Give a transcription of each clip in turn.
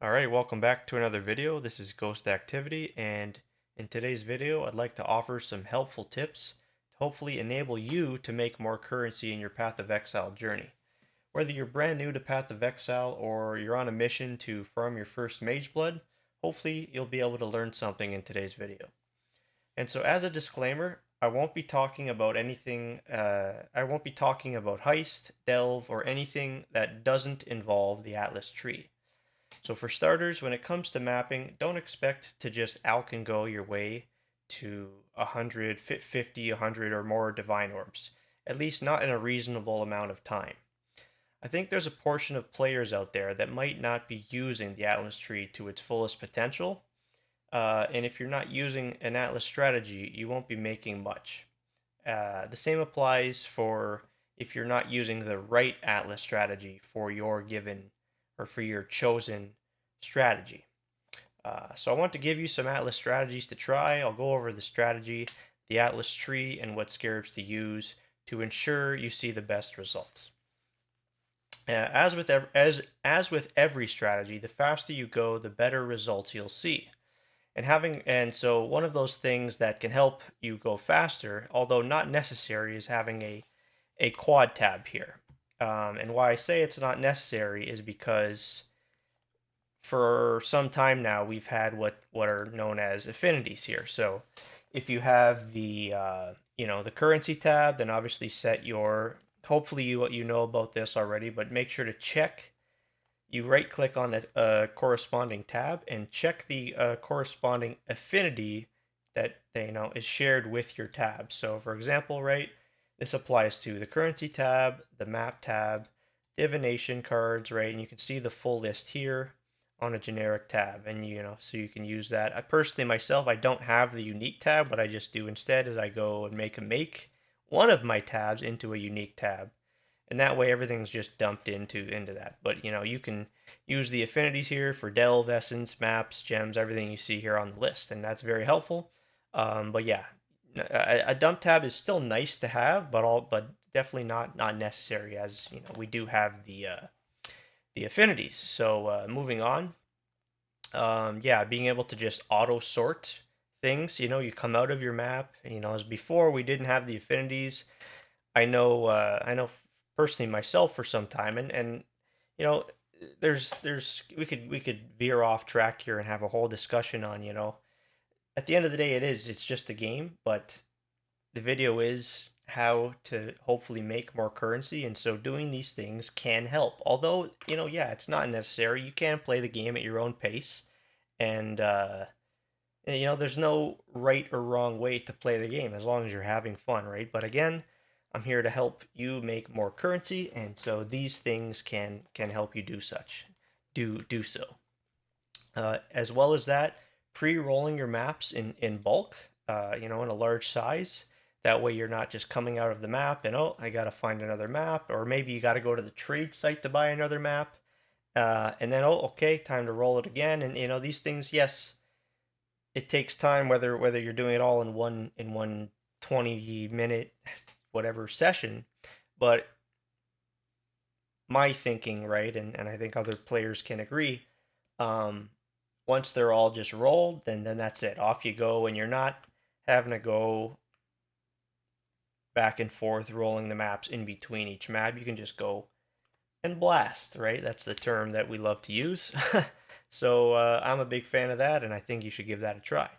Alright, welcome back to another video. This is Ghost Activity, and in today's video I'd like to offer some helpful tips to hopefully enable you to make more currency in your Path of Exile journey. Whether you're brand new to Path of Exile or you're on a mission to farm your first Mage Blood, hopefully you'll be able to learn something in today's video. And so as a disclaimer, I won't be talking about I won't be talking about Heist, Delve, or anything that doesn't involve the Atlas tree. So for starters, when it comes to mapping, don't expect to just go your way to 100, 50, 100 or more divine orbs, at least not in a reasonable amount of time. I think there's a portion of players out there that might not be using the Atlas tree to its fullest potential, and if you're not using an Atlas strategy, you won't be making much. The same applies for if you're not using the right Atlas strategy for your given or for your chosen strategy. So I want to give you some Atlas strategies to try. I'll go over the strategy, the Atlas tree, and what scarabs to use to ensure you see the best results. As with every strategy, the faster you go, the better results you'll see. And so one of those things that can help you go faster, although not necessary, is having a quad tab here. And why I say it's not necessary is because for some time now we've had what are known as affinities here. So if you have the currency tab, then obviously set your hopefully you know about this already, but make sure to check. You right click on the corresponding tab and check the corresponding affinity that is shared with your tab. So for example, right, this applies to the currency tab, the map tab, divination cards, right, and you can see the full list here on a generic tab, and so you can use that. I personally myself, I don't have the unique tab. What I just do instead is I go and make one of my tabs into a unique tab, and that way everything's just dumped into that. But you can use the affinities here for delve, essence, maps, gems, everything you see here on the list, and that's very helpful. But yeah, a dump tab is still nice to have, but definitely not necessary, as we do have the affinities. So moving on, yeah, being able to just auto sort things. You come out of your map. As before we didn't have the affinities. I know personally myself for some time, and you know, there's we could veer off track here and have a whole discussion on at the end of the day it's just a game, but the video is how to hopefully make more currency, and so doing these things can help. Although yeah, it's not necessary. You can play the game at your own pace, and there's no right or wrong way to play the game as long as you're having fun, right? But again, I'm here to help you make more currency, and so these things can help you do so. As well as that, pre-rolling your maps in bulk, in a large size. That way, you're not just coming out of the map and I gotta find another map, or maybe you gotta go to the trade site to buy another map, and then okay, time to roll it again. And these things, yes, it takes time whether you're doing it all in one 20-minute whatever session, but my thinking, right, and I think other players can agree, um once they're all just rolled, then that's it, off you go, and you're not having to go back and forth rolling the maps in between each map. You can just go and blast, right? That's the term that we love to use. So I'm a big fan of that, and I think you should give that a try.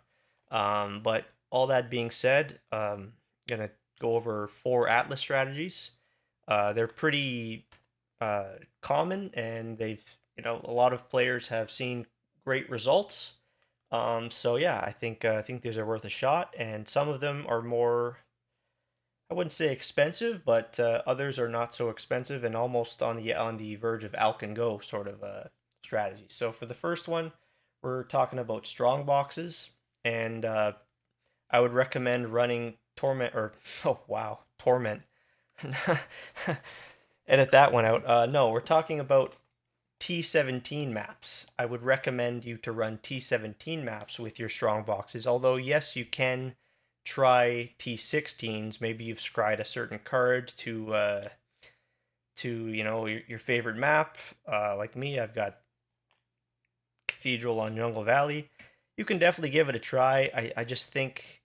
But all that being said, gonna go over 4 Atlas strategies. They're pretty common, and a lot of players have seen great results. So yeah, I think these are worth a shot, and some of them are more, I wouldn't say expensive, but others are not so expensive and almost on the verge of Go sort of strategy. So for the first one, we're talking about Strongboxes, and I would recommend running Torment or oh wow, Torment. Edit that one out. No, we're talking about T17 maps. I would recommend you to run T17 maps with your strong boxes. Although yes, you can try T16s. Maybe you've scryed a certain card to your favorite map. Like me, I've got Cathedral on Jungle Valley, you can definitely give it a try. I just think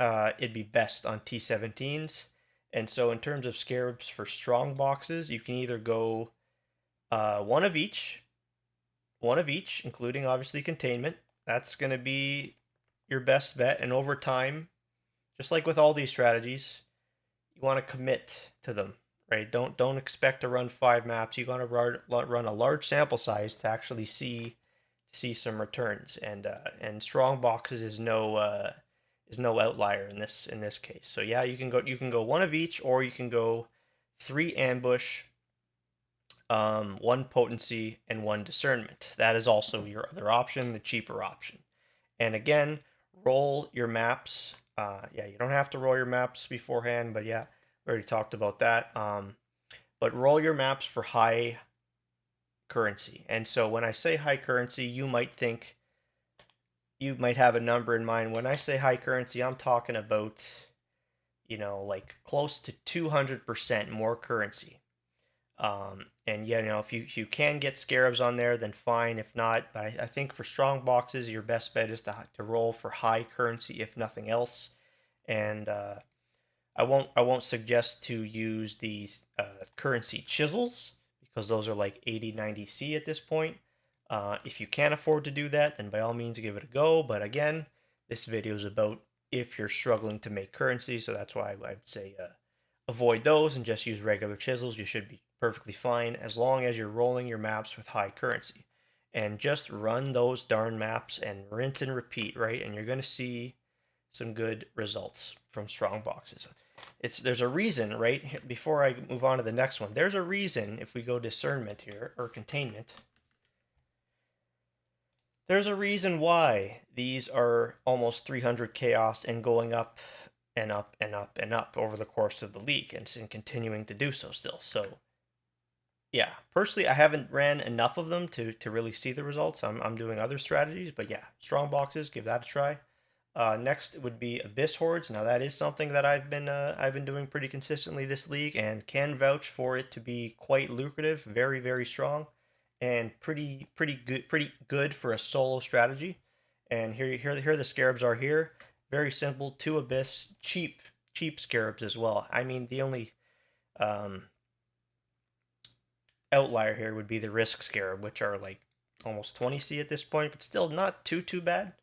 it'd be best on T17s. And so in terms of scarabs for strong boxes, you can either go one of each, including obviously containment. That's going to be your best bet. And over time, just like with all these strategies, you want to commit to them, right? Don't expect to run 5 maps. You want to run a large sample size to actually see some returns. And strong boxes is no outlier in this case. So yeah, you can go one of each, or you can go 3 ambush, one potency, and one discernment. That is also your other option, the cheaper option. And again, roll your maps. Yeah, you don't have to roll your maps beforehand, but yeah, we already talked about that. But roll your maps for high currency. And so when I say high currency, you might have a number in mind. When I say high currency, I'm talking about, like close to 200% more currency. And yeah, if you can get scarabs on there, then fine. If not, but I think for strong boxes, your best bet is to roll for high currency, if nothing else. And I won't suggest to use these currency chisels, because those are like 80, 90C at this point. If you can't afford to do that, then by all means give it a go. But again, this video is about if you're struggling to make currency, so that's why I'd say avoid those and just use regular chisels. You should be perfectly fine as long as you're rolling your maps with high currency. And just run those darn maps and rinse and repeat, right? And you're going to see some good results from strong boxes. There's a reason, right? Before I move on to the next one, there's a reason if we go discernment here, or containment. There's a reason why these are almost 300 chaos and going up and up and up and up over the course of the league, and continuing to do so still. So yeah, personally, I haven't ran enough of them to really see the results. I'm doing other strategies, but yeah, strong boxes, give that a try. Next would be Abyss Hordes. Now that is something that I've been doing pretty consistently this league, and can vouch for it to be quite lucrative, very very strong, and pretty good for a solo strategy. And here the scarabs are here. Very simple, 2 Abyss, cheap scarabs as well. I mean, the only um, outlier here would be the Risk Scarab, which are like almost 20C at this point, but still not too bad.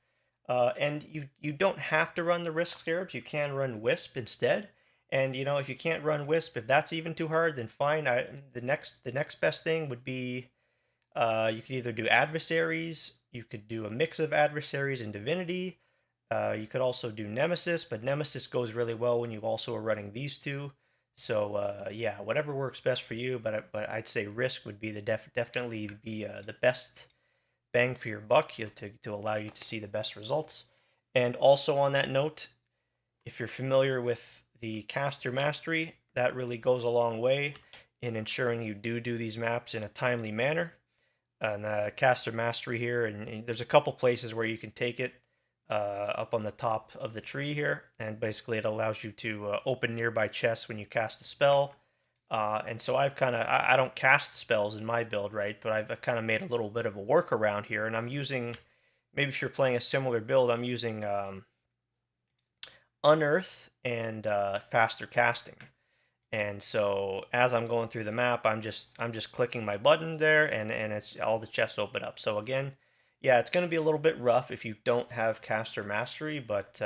And you don't have to run the Risk Scarabs. You can run Wisp instead. And if you can't run Wisp, if that's even too hard, then fine. The next best thing would be you could either do Adversaries, you could do a mix of Adversaries and Divinity. You could also do Nemesis, but Nemesis goes really well when you also are running these two. So yeah, whatever works best for you. But I'd say Risk would be definitely be the best bang for your buck to allow you to see the best results. And also on that note, if you're familiar with the caster mastery, that really goes a long way in ensuring you do these maps in a timely manner. And caster mastery here, and there's a couple places where you can take it up on the top of the tree here, and basically it allows you to open nearby chests when you cast a spell. And so I don't cast spells in my build, right? But I've kind of made a little bit of a workaround here, and I'm using, maybe if you're playing a similar build, I'm using Unearth and faster casting. And so as I'm going through the map, I'm just clicking my button there, and it's all the chests open up. So again, yeah, it's going to be a little bit rough if you don't have caster mastery, but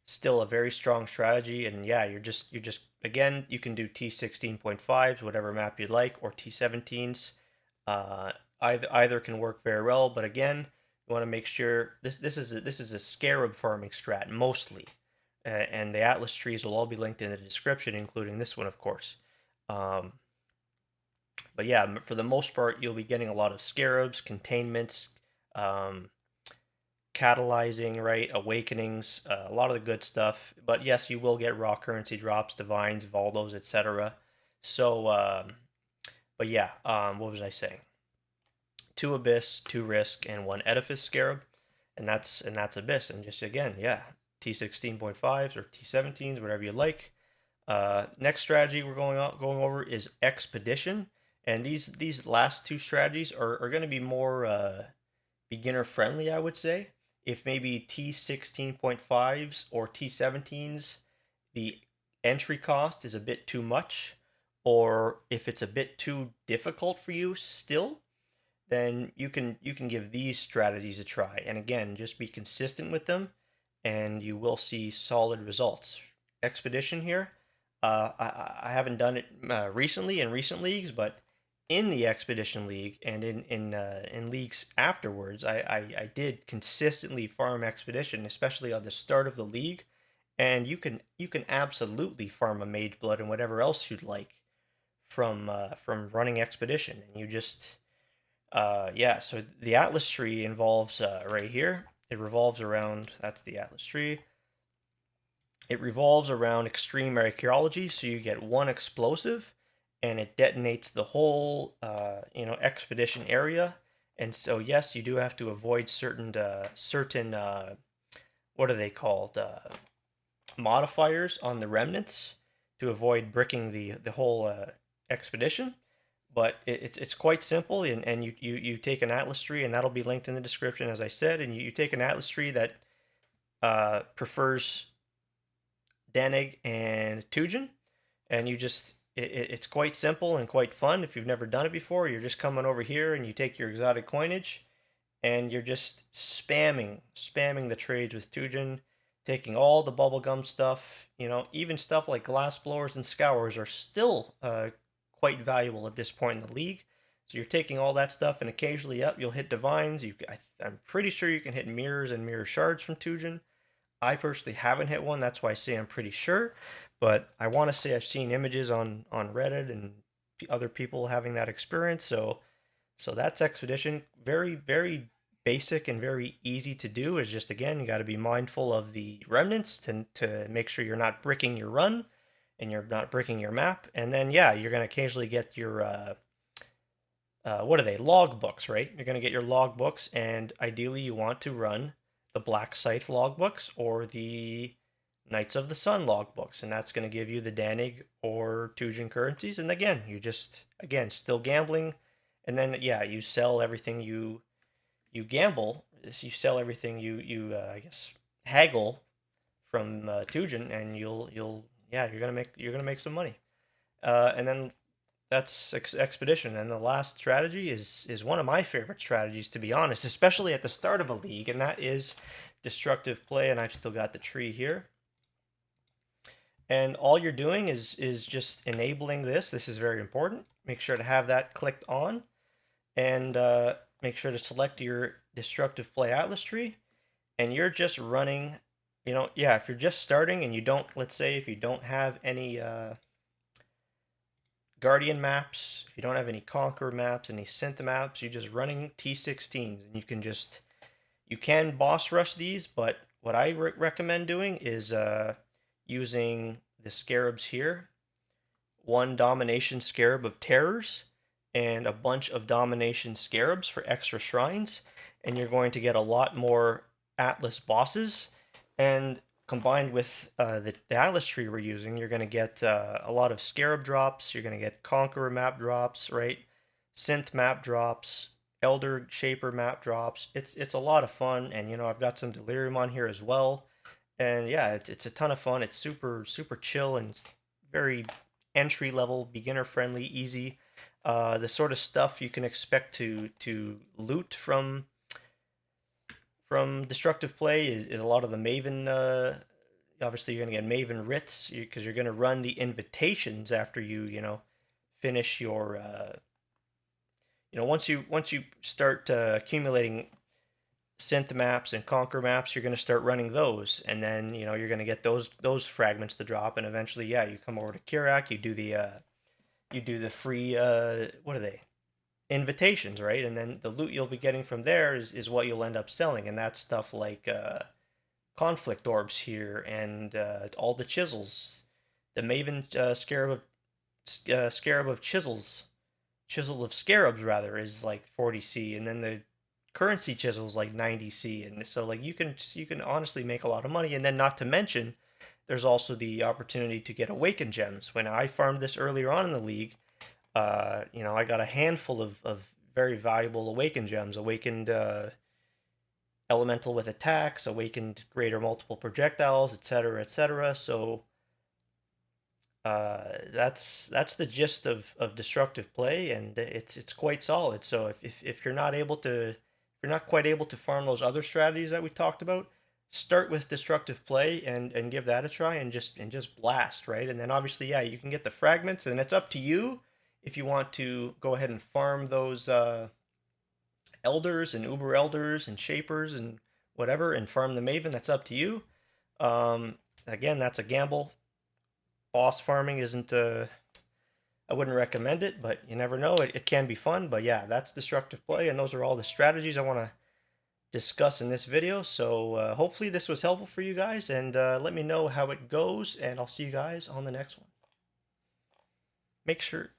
still a very strong strategy. And yeah, you're just again, you can do T16.5s, whatever map you'd like, or T17s. Either can work very well, but again, you want to make sure this is a scarab farming strat mostly. And the atlas trees will all be linked in the description, including this one, of course. Um, but yeah, for the most part, you'll be getting a lot of scarabs, containments, um, catalyzing, right? Awakenings, a lot of the good stuff. But yes, you will get raw currency drops, divines, Valdos, etc. So, but yeah, what was I saying? 2 Abyss, 2 Risk, and 1 Edifice Scarab, and that's Abyss. And just again, yeah, T16.5s or T17s, whatever you like. Next strategy we're going over is Expedition, And these last two strategies are going to be more beginner friendly, I would say. If maybe T16.5s or T17s, the entry cost is a bit too much, or if it's a bit too difficult for you still, then you can give these strategies a try. And again, just be consistent with them, and you will see solid results. Expedition here, I haven't done it recently in recent leagues, but in the Expedition League and in leagues afterwards, I did consistently farm Expedition, especially on the start of the league. And you can absolutely farm a Mage Blood and whatever else you'd like from running Expedition, and you just yeah, so the Atlas tree involves right here. It revolves around, that's the Atlas tree. It revolves around extreme archaeology, so you get one explosive and it detonates the whole, expedition area. And so, yes, you do have to avoid certain what are they called? Modifiers on the remnants to avoid bricking the whole expedition. But it's quite simple, and you take an atlas tree, and that'll be linked in the description, as I said, and you take an atlas tree that prefers Danig and Tujin, and it's quite simple and quite fun. If you've never done it before, you're just coming over here and you take your exotic coinage and you're just spamming the trades with Tujin, taking all the bubblegum stuff. Even stuff like glass blowers and scours are still quite valuable at this point in the league. So you're taking all that stuff, and occasionally, up you'll hit divines. I'm pretty sure you can hit mirrors and mirror shards from Tujin. I personally haven't hit one. That's why I say I'm pretty sure. But I want to say I've seen images on Reddit and other people having that experience. So that's Expedition. Very, very basic and very easy to do. Is just, again, you got to be mindful of the remnants to make sure you're not bricking your run and you're not bricking your map. And then, yeah, you're going to occasionally get your what are they, log books, right? You're going to get your log books, and ideally you want to run the Black Scythe log books or the Knights of the Sun log books, and that's going to give you the Danig or Tujin currencies. And again, you just, again, still gambling. And then, yeah, you sell everything you gamble. You sell everything you I guess haggle from Tujin, and you'll yeah, you're gonna make some money. And then that's Expedition. And the last strategy is one of my favorite strategies, to be honest, especially at the start of a league, and that is destructive play. And I've still got the tree here. And all you're doing is just enabling this. This is very important. Make sure to have that clicked on, and make sure to select your destructive play atlas tree. And you're just running, yeah, if you're just starting and you don't, let's say if you don't have any Guardian maps, if you don't have any Conqueror maps, any Synth maps, you're just running T16s, and you can boss rush these, but what I recommend doing is using the scarabs here, one domination scarab of terrors and a bunch of domination scarabs for extra shrines, and you're going to get a lot more atlas bosses. And combined with the atlas tree we're using, you're going to get a lot of scarab drops. You're going to get conqueror map drops, right? Synth map drops, elder shaper map drops. It's a lot of fun, and I've got some delirium on here as well. And yeah, it's a ton of fun. It's super super chill and very entry level, beginner friendly, easy. The sort of stuff you can expect to loot from destructive play is a lot of the Maven. Obviously, you're going to get Maven writs because you're going to run the invitations after you finish your. Once you start accumulating synth maps and conquer maps, you're going to start running those, and then you're going to get those fragments to drop, and eventually, yeah, you come over to Kirak, you do the free what are they, invitations, right? And then the loot you'll be getting from there is what you'll end up selling, and that's stuff like conflict orbs here, and all the chisels, the Maven scarab of chisels, chisel of scarabs rather, is like 40C, and then the currency chisel is like 90C, and so like you can honestly make a lot of money. And then, not to mention, there's also the opportunity to get awakened gems. When I farmed this earlier on in the league, I got a handful of very valuable awakened gems, awakened elemental with attacks, awakened greater multiple projectiles, etc., etc. So that's the gist of destructive play, and it's quite solid. So if you're not able to, if you're not quite able to farm those other strategies that we talked about, start with destructive play and give that a try, and just blast, right? And then obviously, yeah, you can get the fragments, and it's up to you if you want to go ahead and farm those elders and uber elders and shapers and whatever, and farm the maven. That's up to you. Again, that's a gamble. Boss farming isn't I wouldn't recommend it, but you never know. It can be fun. But yeah, that's destructive play, and those are all the strategies I want to discuss in this video. So hopefully this was helpful for you guys, and let me know how it goes, and I'll see you guys on the next one. Make sure